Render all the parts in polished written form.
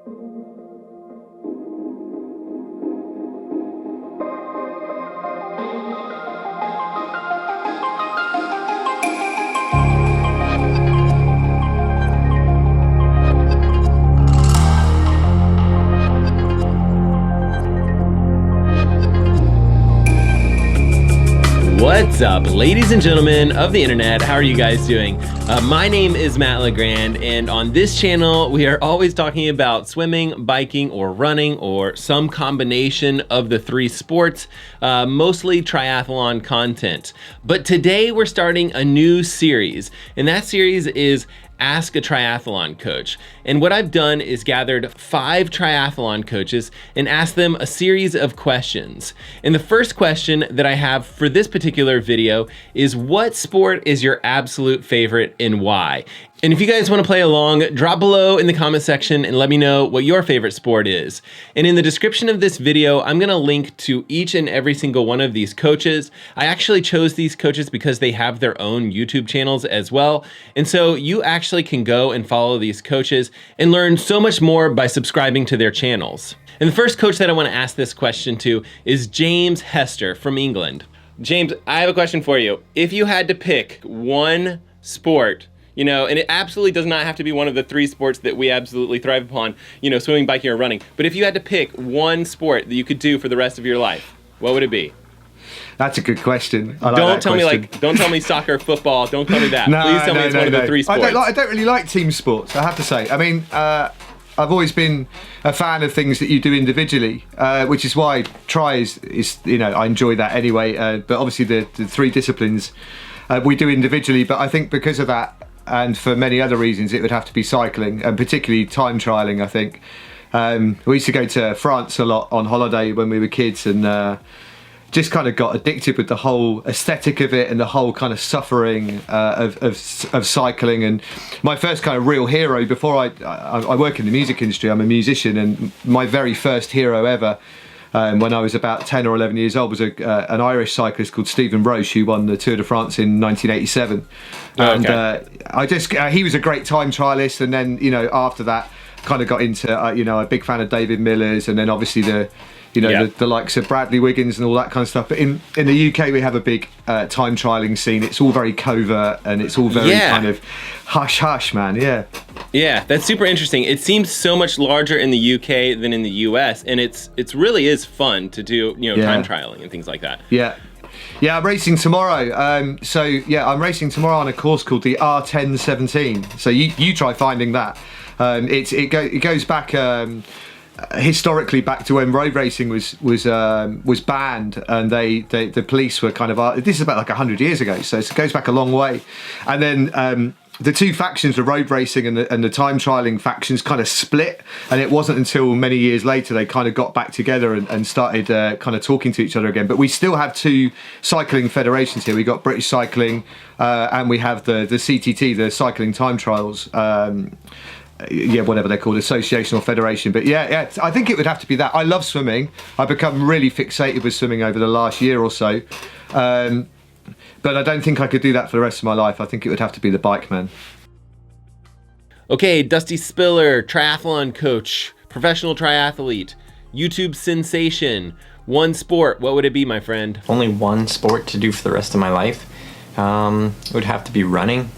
What's up, ladies and gentlemen of the internet? How are you guys doing? My name is Matt LeGrand, and on this channel, we are always talking about swimming, biking, or running, or some combination of the three sports, mostly triathlon content. But today we're starting a new series, and that series is Ask a Triathlon Coach. And what I've done is gathered 5 triathlon coaches and asked them a series of questions. And the first question that I have for this particular video is, what sport is your absolute favorite and why? And if you guys want to play along, drop below in the comment section and let me know what your favorite sport is. And in the description of this video, I'm going to link to each and every single one of these coaches. I actually chose these coaches because they have their own YouTube channels as well. And so you actually can go and follow these coaches and learn so much more by subscribing to their channels. And the first coach that I want to ask this question to is James Hester from England. James, I have a question for you. If you had to pick one sport, and it absolutely does not have to be one of the 3 sports that we absolutely thrive upon, swimming, biking, or running. But if you had to pick one sport that you could do for the rest of your life, what would it be? That's a good question. Don't tell me soccer, football. Don't tell me that. Please tell me it's one of the 3 sports. I don't really like team sports, I have to say. I mean, I've always been a fan of things that you do individually, which is why tri is I enjoy that anyway. But obviously the 3 disciplines we do individually. But I think because of that, and for many other reasons, it would have to be cycling, and particularly time trialing, I think. We used to go to France a lot on holiday when we were kids, and just kind of got addicted with the whole aesthetic of it and the whole kind of suffering of cycling. And my first kind of real hero, before I work in the music industry, I'm a musician, and my very first hero ever, when I was about 10 or 11 years old, was an Irish cyclist called Stephen Roche, who won the Tour de France in 1987. And he was a great time trialist, and then after that kind of got into a big fan of David Miller's, and then obviously the likes of Bradley Wiggins and all that kind of stuff. But in the UK, we have a big time trialing scene. It's all very covert, and it's all very kind of hush, man. Yeah, that's super interesting. It seems so much larger in the UK than in the US, and it's really is fun to do time trialing and things like that. Yeah, I'm racing tomorrow. I'm racing tomorrow on a course called the R1017. So you try finding that. It goes back. Historically back to when road racing was banned, and the police were kind of this is about like 100 years ago, so it goes back a long way. And then the 2 factions, the road racing and the time trialing factions, kind of split, and it wasn't until many years later they kind of got back together and started kind of talking to each other again. But we still have 2 cycling federations here. We got British Cycling and we have the CTT, the Cycling Time Trials, whatever they're called, association or federation. But I think it would have to be that. I love swimming. I've become really fixated with swimming over the last year or so. But I don't think I could do that for the rest of my life. I think it would have to be the bike, man. Okay, Dusty Spiller, triathlon coach, professional triathlete, YouTube sensation, one sport. What would it be, my friend? Only one sport to do for the rest of my life. It would have to be running.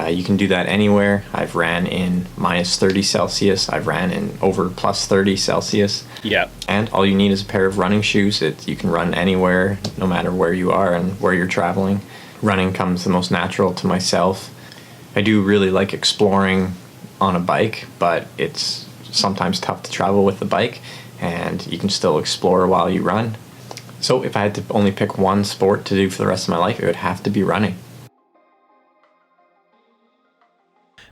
You can do that anywhere. I've ran in minus 30 Celsius. I've ran in over plus 30 Celsius. Yeah. And all you need is a pair of running shoes. You can run anywhere, no matter where you are and where you're traveling. Running comes the most natural to myself. I do really like exploring on a bike, but it's sometimes tough to travel with the bike, and you can still explore while you run. So if I had to only pick one sport to do for the rest of my life, it would have to be running.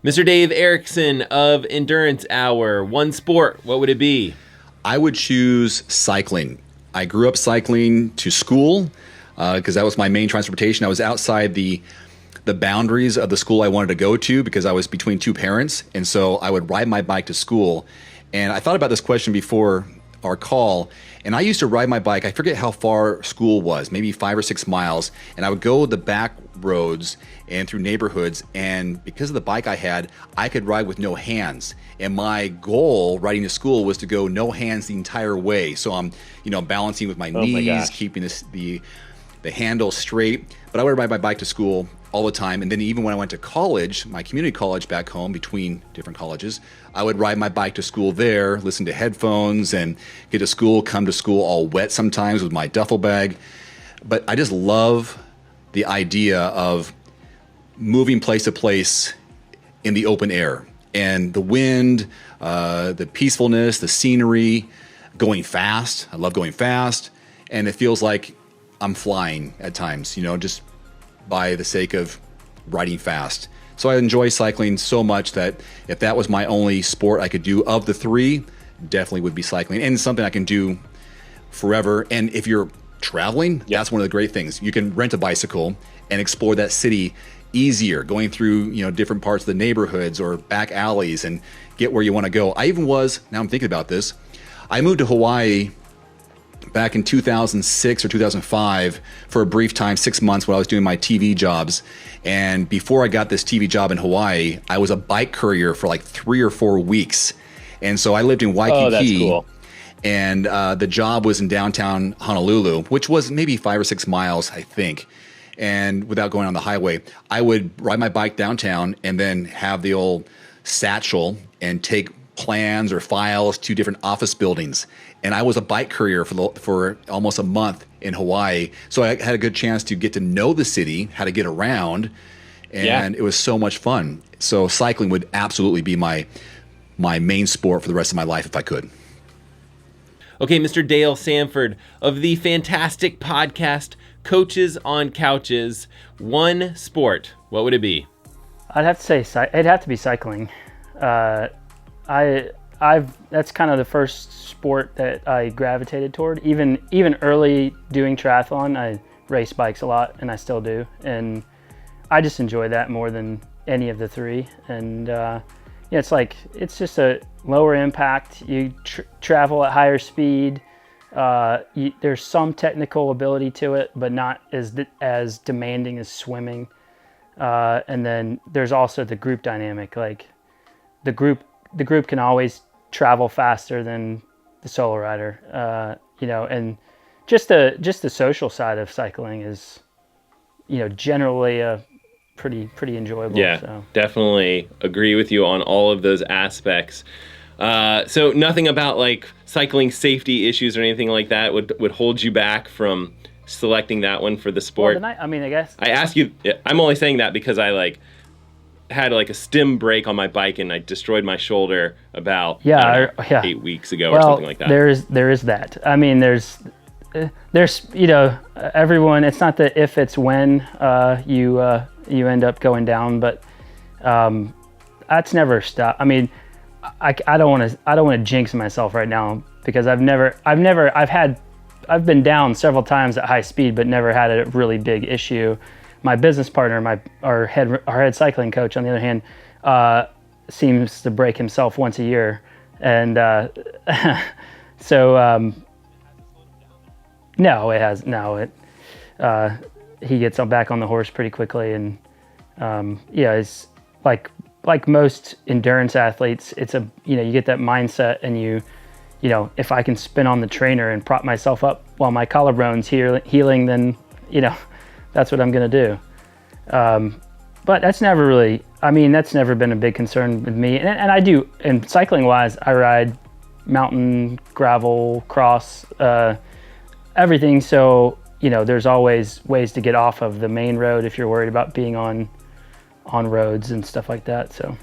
Mr. Dave Erickson of Endurance Hour, one sport, what would it be? I would choose cycling. I grew up cycling to school because that was my main transportation. I was outside the boundaries of the school I wanted to go to because I was between 2 parents, and so I would ride my bike to school. And I thought about this question before our call, and I used to ride my bike. I forget how far school was, maybe 5 or 6 miles, and I would go the back roads and through neighborhoods, and because of the bike I had, I could ride with no hands. And my goal riding to school was to go no hands the entire way. So I'm, balancing with my knees, keeping the handle straight. But I would ride my bike to school all the time. And then even when I went to college, my community college back home, between different colleges, I would ride my bike to school there, listen to headphones, and get to school, come to school all wet sometimes with my duffel bag. But I just love the idea of moving place to place in the open air, and the wind, the peacefulness, the scenery, going fast. I love going fast, and it feels like I'm flying at times, just by the sake of riding fast. So I enjoy cycling so much that if that was my only sport I could do of the three, definitely would be cycling, and something I can do forever. And if you're traveling, that's one of the great things. You can rent a bicycle and explore that city easier, going through different parts of the neighborhoods or back alleys and get where you want to go. Now I'm thinking about this, I moved to Hawaii back in 2006 or 2005 for a brief time, 6 months, when I was doing my TV jobs. And before I got this TV job in Hawaii, I was a bike courier for like 3 or 4 weeks. And so I lived in Waikiki. Oh, that's cool. And the job was in downtown Honolulu, which was maybe 5 or 6 miles, I think. And without going on the highway, I would ride my bike downtown and then have the old satchel and take plans or files to different office buildings. And I was a bike courier for almost a month in Hawaii. So I had a good chance to get to know the city, how to get around. And it was so much fun. So cycling would absolutely be my main sport for the rest of my life if I could. Okay, Mr. Dale Sanford of the fantastic podcast Coaches on Couches, one sport, what would it be? I'd have to say it'd have to be cycling. That's kind of the first sport that I gravitated toward. Even early doing triathlon, I raced bikes a lot, and I still do. And I just enjoy that more than any of the three. And it's just a lower impact. You travel at higher speed. There's some technical ability to it, but not as demanding as swimming. And then there's also the group dynamic. Like the group can always travel faster than the solo rider. And just the social side of cycling is, generally a pretty enjoyable. Yeah, so. Definitely agree with you on all of those aspects. So nothing about like cycling safety issues or anything like that would hold you back from selecting that one for the sport? Well, I guess. I ask you, I'm only saying that because I had a stem break on my bike and I destroyed my shoulder about 8 weeks ago or something like that. There is that. I mean, there's everyone. It's not the if, it's when you end up going down, but that's never stopped. I mean, I don't want to jinx myself right now because I've been down several times at high speed, but never had a really big issue. My business partner, our head cycling coach, on the other hand, seems to break himself once a year, and so no, it has no. He gets back on the horse pretty quickly, and it's like most endurance athletes, it's you get that mindset, and if I can spin on the trainer and prop myself up while my collarbone's healing, then that's what I'm gonna do. But that's never been a big concern with me. And I do, and cycling wise, I ride mountain, gravel, cross, everything. So, there's always ways to get off of the main road if you're worried about being on roads and stuff like that. So.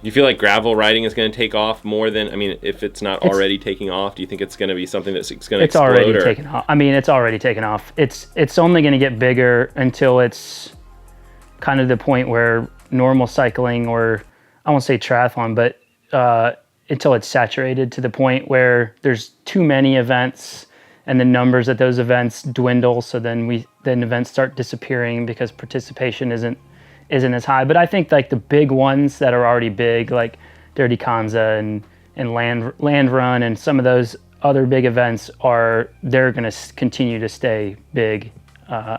Do you feel like gravel riding is going to take off more than, if it's not already taking off, do you think it's going to be something that's going to explode? It's already taken off. It's already taken off. It's only going to get bigger until it's kind of the point where normal cycling, or I won't say triathlon, but until it's saturated to the point where there's too many events and the numbers at those events dwindle. So then events start disappearing because participation isn't as high. But I think like the big ones that are already big, like Dirty Kanza and and land run and some of those other big events they're going to continue to stay big.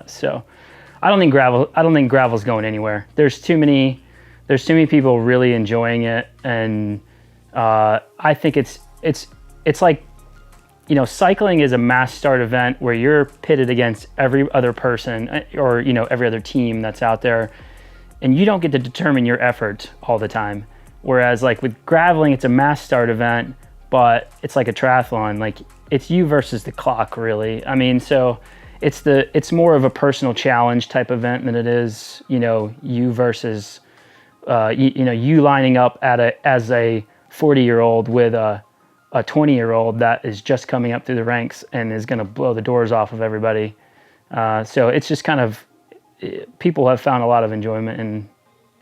So I don't think gravel's going anywhere. There's too many people really enjoying it, and I think it's like, you know, cycling is a mass start event where you're pitted against every other person or, you know, every other team that's out there, and you don't get to determine your effort all the time. Whereas like with graveling, it's a mass start event, but it's like a triathlon. Like it's you versus the clock, really. I mean, so it's more of a personal challenge type event than it is, you know, you versus, you lining up as a 40-year-old with a 20-year-old that is just coming up through the ranks and is going to blow the doors off of everybody. So it's just kind of, people have found a lot of enjoyment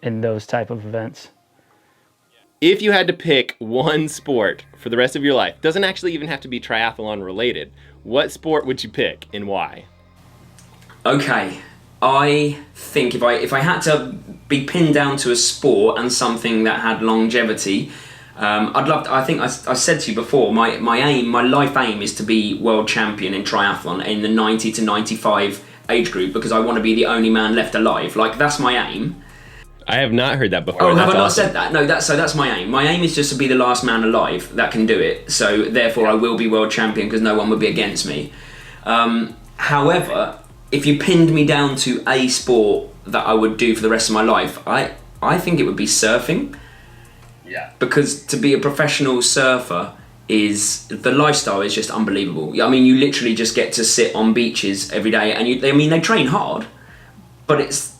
in those type of events. If you had to pick one sport for the rest of your life, doesn't actually even have to be triathlon related, what sport would you pick and why? Okay, I think if I had to be pinned down to a sport and something that had longevity, I think I said to you before, my life aim is to be world champion in triathlon in the 90 to 95 age group, because I want to be the only man left alive. Like, that's my aim. I have not heard that before. Oh, That's have I not awesome. said that? No, that's my aim. My aim is just to be the last man alive that can do it. So therefore I will be world champion, because no one would be against me. However, if you pinned me down to a sport that I would do for the rest of my life, I think it would be surfing. Yeah. Because to be a professional surfer the lifestyle is just unbelievable. I mean, you literally just get to sit on beaches every day, and they train hard, but it's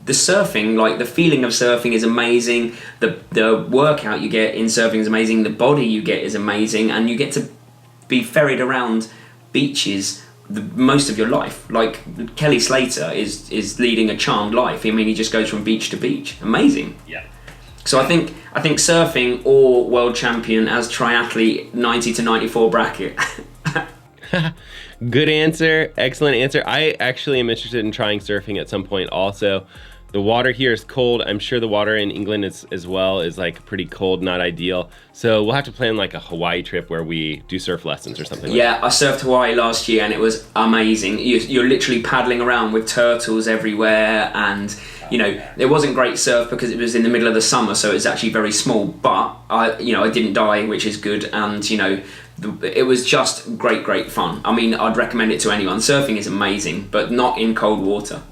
the surfing, like the feeling of surfing is amazing. The workout you get in surfing is amazing. The body you get is amazing, and you get to be ferried around beaches most of your life. Like Kelly Slater is leading a charmed life. I mean, he just goes from beach to beach. Amazing. Yeah. So I think surfing or world champion as triathlete 90 to 94 bracket. Good answer. Excellent answer. I actually am interested in trying surfing at some point also. The water here is cold. I'm sure the water in England as well is like pretty cold, not ideal. So we'll have to plan like a Hawaii trip where we do surf lessons or something. Yeah, I surfed Hawaii last year and it was amazing. You're literally paddling around with turtles everywhere, and you know, it wasn't great surf because it was in the middle of the summer, so it's actually very small. But I didn't die, which is good, and you know, it was just great fun. I mean, I'd recommend it to anyone. Surfing is amazing, but not in cold water.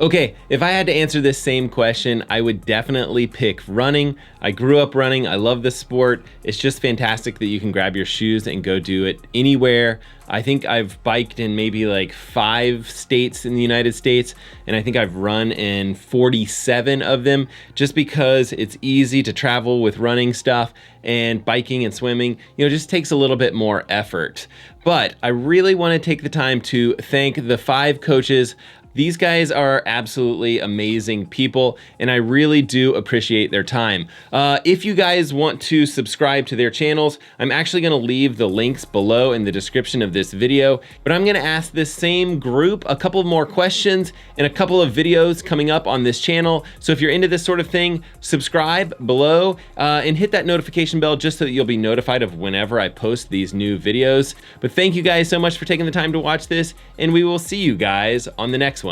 Okay, if I had to answer this same question, I would definitely pick running. I grew up running. I love this sport. It's just fantastic that you can grab your shoes and go do it anywhere. I think I've biked in maybe like 5 states in the United States, and I think I've run in 47 of them, just because it's easy to travel with running stuff, and biking and swimming, just takes a little bit more effort. But I really want to take the time to thank the 5 coaches. These guys are absolutely amazing people, and I really do appreciate their time. If you guys want to subscribe to their channels, I'm actually going to leave the links below in the description of this video, but I'm going to ask this same group a couple more questions and a couple of videos coming up on this channel. So if you're into this sort of thing, subscribe below and hit that notification bell just so that you'll be notified of whenever I post these new videos. But thank you guys so much for taking the time to watch this, and we will see you guys on the next one.